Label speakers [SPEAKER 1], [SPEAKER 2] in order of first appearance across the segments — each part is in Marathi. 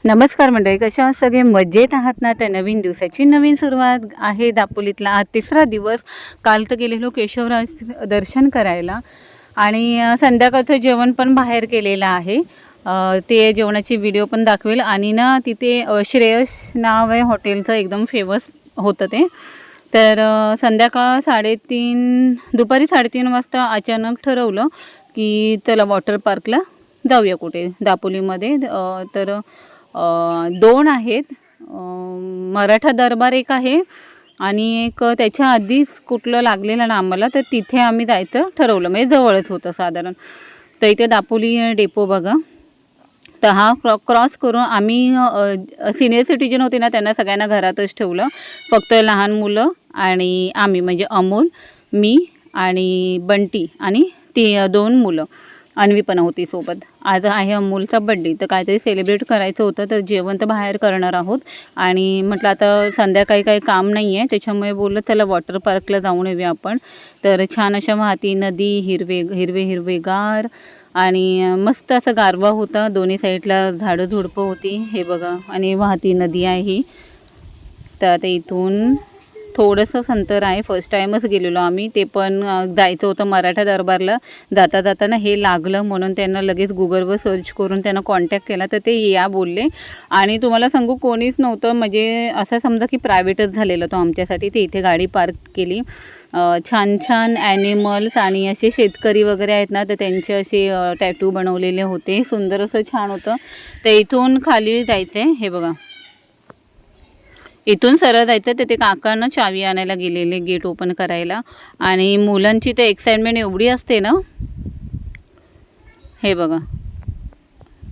[SPEAKER 1] नमस्कार मंडळी, कशा आहात सगळे? मजेत आहात ना? तर नवीन दिवसाची नवीन सुरुवात आहे दापोलीतला. आज तिसरा दिवस. काल तर गेलेलो केशवराज दर्शन करायला आणि संध्याकाळचं जेवण पण बाहेर केलेलं आहे. ते जेवणाची व्हिडिओ पण दाखवेल. आणि ना तिथे श्रेयस नाव आहे हॉटेलचं, एकदम फेमस होतं ते. तर संध्याकाळ दुपारी 3:30 वाजता अचानक ठरवलं की चला वॉटर पार्कला जाऊया कुठे दापोलीमध्ये. तर 2 आहेत. मराठा दरबार एक आहे आणि एक त्याच्या आधीच कुठलं लागलेलं ना आम्हाला, तर तिथे आम्ही जायचं ठरवलं. म्हणजे जवळच होतं साधारण. तर इथे दापोली डेपो बघा. तर हा क्रॉस करून आम्ही सिनियर सिटीजन होते ना, त्यांना सगळ्यांना घरातच ठेवलं. फक्त लहान मुलं आणि आम्ही म्हणजे अमोल, मी आणि बंटी आणि ती 2 मुलं. अन्वी पण होती सोबत. आज आहे अमोलचा बड्डे, तर काहीतरी सेलिब्रेट करायचं होतं. तर जेवण तर बाहेर करणार आहोत आणि म्हटलं आता संध्याकाळी काही काम नाही आहे, त्याच्यामुळे बोललं चला वॉटर पार्कला जाऊन येऊया आपण. तर छान अशा वाहती नदी, हिरवेगार आणि मस्त असं गारवा होता. दोन्ही साईडला झाडं झुडपं होती, हे बघा. आणि वाहती नदी आहे ही. तर आता इथून थोडंसं अंतर आहे. फर्स्ट टाईमच गेलेलो आम्ही. ते पण जायचं होतं मराठा दरबारला. जाताना हे लागलं म्हणून त्यांना लगेच गुगलवर सर्च करून त्यांना कॉन्टॅक्ट केला, तर ते या बोलले. आणि तुम्हाला सांगू कोणीच नव्हतं, म्हणजे असं समजा की प्रायव्हेटच झालेलं तो आमच्यासाठी. ते इथे गाडी पार्क केली. छान छान ॲनिमल्स आणि असे शेतकरी वगैरे आहेत ना, तर त्यांचे असे टॅटू बनवलेले होते. सुंदर असं छान होतं. तर इथून खाली जायचं आहे, हे बघा. इथून सरळ जायचं. तर ते काकांना चावी आणायला गेलेले गेट ओपन करायला. आणि मुलांची तर एक्साइटमेंट एवढी असते ना, हे बघा.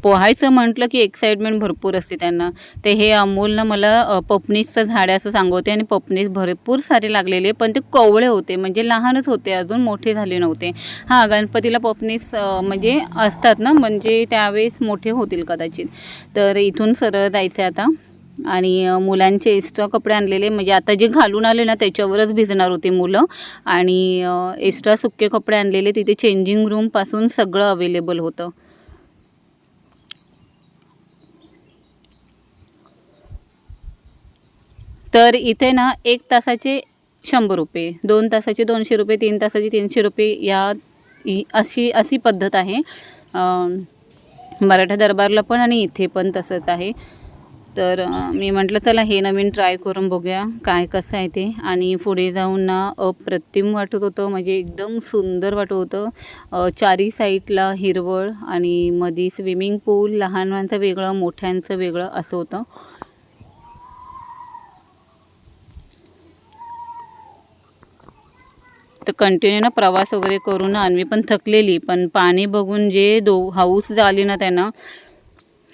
[SPEAKER 1] पोहायचं म्हटलं की एक्साइटमेंट भरपूर असते त्यांना. ते हे अमोलनं मला पपनीसचं झाड असं सांगवते आणि पपनीस भरपूर सारे लागलेले, पण ते कोवळे होते, म्हणजे लहानच होते, अजून मोठे झाले नव्हते. हां, गणपतीला पपनीस म्हणजे असतात ना, म्हणजे त्यावेळेस मोठे होतील कदाचित. तर इथून सरळ जायचं आता. आणि मुलांचे एक्स्ट्रा कपडे आणलेले, म्हणजे आता जे घालून आले ना त्याच्यावरच भिजणार होते मुलं. आणि एक्स्ट्रा सुके कपडे आणलेले. तिथे चेंजिंग रूमपासून सगळं अवेलेबल होतं. तर इथे ना 1 तासाचे 100 रुपये, 2 तासाचे 200 रुपये, 3 तासाचे 300 रुपये, अशी पद्धत आहे. मराठा दरबारला पण आणि इथे पण तसंच आहे. तर मी म्हटलं चला हे नवीन ट्राय करून बघूया काय कसं आहे ते. आणि पुढे जाऊन ना अप्रतिम वाटत होतं, म्हणजे एकदम सुंदर वाटत होतं. चारी साईडला हिरवळ आणि मध्ये स्विमिंग पूल, लहानांचं वेगळं मोठ्यांचं वेगळं असं होतं. तर कंटिन्यू ना प्रवास वगैरे करून अन्वी पण थकलेली, पण पाणी बघून जे हाऊस झाली ना त्यांना.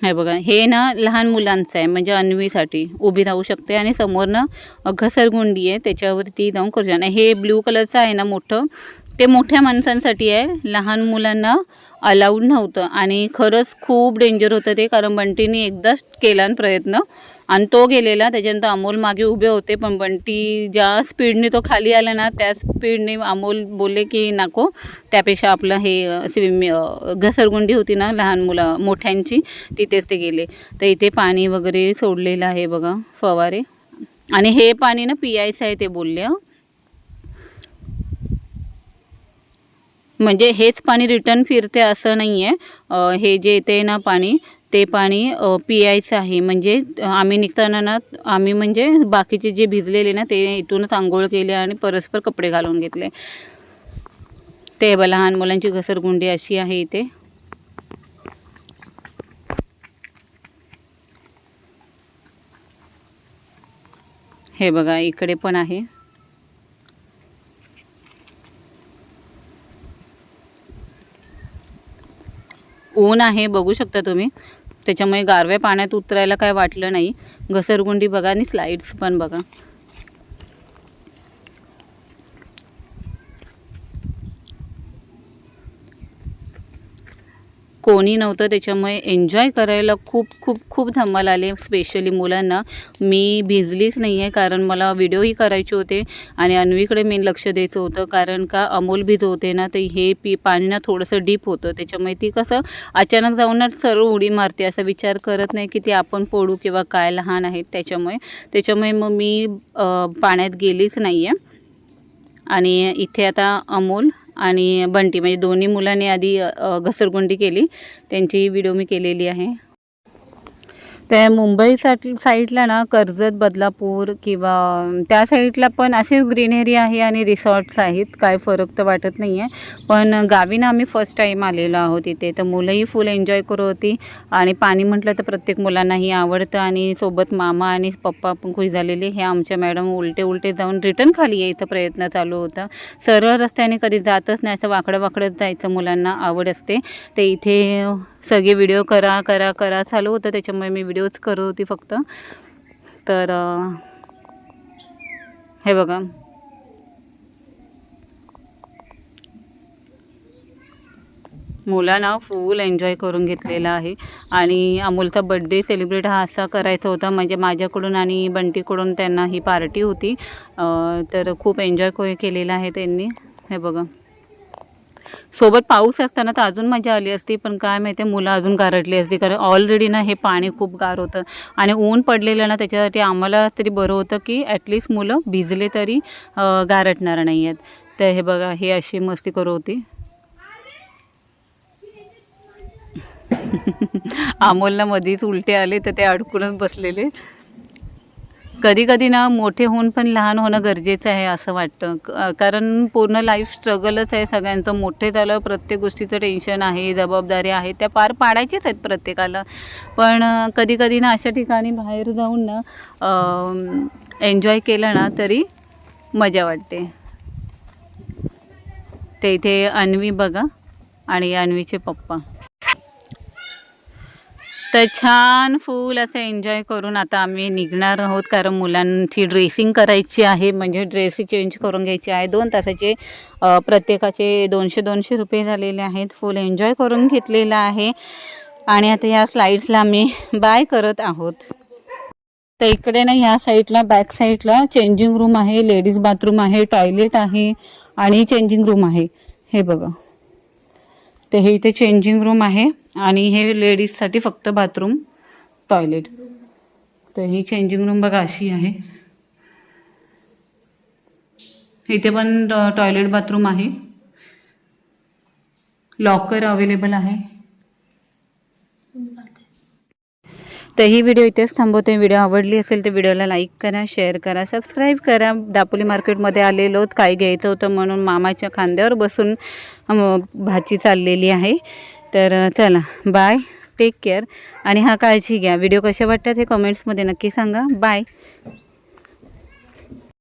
[SPEAKER 1] हे बघा, हे ना लहान मुलांचं आहे, म्हणजे अन्वीसाठी उभी राहू शकते. आणि समोर ना घसरगुंडी आहे, त्याच्यावरती जाऊन करू शकते. हे ब्ल्यू कलरचं आहे ना मोठं, ते मोठ्या माणसांसाठी आहे, लहान मुलांना अलाउड नव्हतं. आणि खरंच खूप डेंजर होतं ते, कारण बंटीने एकदाच केला प्रयत्न आणि तो गेलेला. त्याच्यानंतर अमोल मागे उभे होते, पण बंटी ज्या स्पीडने तो खाली आला ना, त्या स्पीडने अमोल बोलले की नको, त्यापेक्षा आपलं हे घसरगुंडी होती ना लहान मोठ्यांची, तिथेच ते गेले. तर इथे पाणी वगैरे सोडलेलं आहे बघा, फवारे. आणि हे पाणी ना पियायचं आहे ते बोलले. म्हणजे हेच पाणी रिटर्न फिरते असं नाही आहे. हे जे येते ना पाणी, ते पाणी पियायचं आहे. म्हणजे आम्ही निघताना ना, आम्ही म्हणजे बाकीचे जे भिजलेले ना, ते इथूनच आंघोळ केले आणि परस्पर कपडे घालून घेतले. ते लहान मुलांची घसरगुंडी अशी आहे इथे. हे बघा, इकडे पण आहे. ऊन आहे, बघू शकता तुम्ही, त्याच्यामुळे गारव्या पाण्यात उतरायला काय वाटलं नाही. घसरगुंडी बघा आणि स्लाइड्स पण बघा. कोणी नव्हतं, त्याच्यामुळे एन्जॉय करायला खूप खूप खूप धमाल आले. स्पेशली मुलांना. मी भिजलीच नाही आहे कारण मला व्हिडिओही करायचे होते आणि अन्वीकडे मी लक्ष द्यायचं होतं, कारण का अमोल भिजवते ना, तर हे पाणी ना थोडंसं डीप होतं, त्याच्यामुळे ती कसं अचानक जाऊन ना सरळ उडी मारते, असा विचार करत नाही की ती आपण पडू किंवा काय, लहान आहेत त्याच्यामुळे मग मी पाण्यात गेलीच नाही आहे. आणि इथे आता अमोल आणि बंटी म्हणजे दोन्ही मुलांनी आधी घसरगुंडी केली, त्यांची व्हिडिओ मी केलेली आहे. त्या मुंबई साईडला ना कर्जत, बदलापूर किंवा त्या साईडला पण असेच ग्रीनरी आहे आणि रिसॉर्ट्स आहेत, काय फरक तर वाटत नाही आहे. पण गावी ना आम्ही फर्स्ट टाईम आलेलो आहोत इथे, तर मुलंही फुल एन्जॉय करत होती आणि पाणी म्हटलं तर प्रत्येक मुलांनाही आवडतं आणि सोबत मामा आणि पप्पा पण खुश झालेले. हे आमच्या मॅडम उलटे जाऊन रिटर्न खाली यायचा प्रयत्न चालू होता. सरळ रस्त्याने कधी जातच नाही, असं वाकडं जायचं मुलांना आवड असते. ते इथे सगळे व्हिडिओ करा चालू होतं, त्याच्यामुळे मी व्हिडिओच करत होती फक्त. तर हे बघा, मुलांना फुल एन्जॉय करून घेतलेला आहे. आणि अमोलचा बड्डे सेलिब्रेट हा असा करायचा होता, म्हणजे माझ्याकडून आणि बंटीकडून त्यांना ही पार्टी होती. तर खूप एन्जॉय केलेला आहे त्यांनी. हे बघा, सोबत पाऊस असताना तर अजून मजा आली असती, पण काय माहिती मुलं अजून गारटली असती, कारण ऑलरेडी ना हे पाणी खूप गार होतं आणि ऊन पडलेलं ना, त्याच्यासाठी आम्हाला तरी बरं होतं की ॲटलिस्ट मुलं भिजले तरी गारटणार नाही आहेत. तर हे बघा, हे अशी मस्ती करत होती. अमोलला मधीच उलटे आले तर ते अडकूनच बसलेले. कधी ना मोठे होऊन पण लहान होणं गरजेचं आहे असं वाटतं, कारण पूर्ण लाईफ स्ट्रगलच आहे सगळ्यांचं. मोठे झालं, प्रत्येक गोष्टीचं टेन्शन आहे, जबाबदारी आहे, त्या पार पाडायचीच आहेत प्रत्येकाला. पण कधी ना अशा ठिकाणी बाहेर जाऊन ना एन्जॉय केलं ना तरी मजा वाटते. ते इथे अन्वी बघा आणि अन्वीचे पप्पा. तर छान फुल असं एन्जॉय करून आता आम्ही निघणार आहोत, कारण मुलांची ड्रेसिंग करायची आहे, म्हणजे ड्रेस चेंज करून घ्यायची आहे. 2 तासाचे प्रत्येकाचे 200 रुपये झालेले आहेत. फुल एन्जॉय करून घेतलेला आहे आणि आता ह्या स्लाईड्सला आम्ही बाय करत आहोत. तर इकडे ना ह्या साईडला, बॅक साईडला चेंजिंग रूम आहे, लेडीज बाथरूम आहे, टॉयलेट आहे आणि चेंजिंग रूम आहे. हे बघा, तर हे इथे चेंजिंग रूम आहे आणि हे लेडीजसाठी फक्त बाथरूम, टॉयलेट. तर ही चेंजिंग रूम बघा अशी आहे. इथे पण टॉयलेट बाथरूम आहे, लॉकर अवेलेबल आहे. तर ही व्हिडिओ इथेच थांबवते. व्हिडिओ आवडली असेल तर व्हिडिओला लाईक करा, शेअर करा, सबस्क्राईब करा. दापोली मार्केटमध्ये आलेलो, काय घ्यायचं होतं म्हणून मामाच्या खांद्यावर बसून भाची चाललेली आहे. तर चला, बाय, टेक केअर आणि हा काळजी घ्या. व्हिडिओ कसे वाटतात हे कमेंट्समध्ये नक्की सांगा. बाय.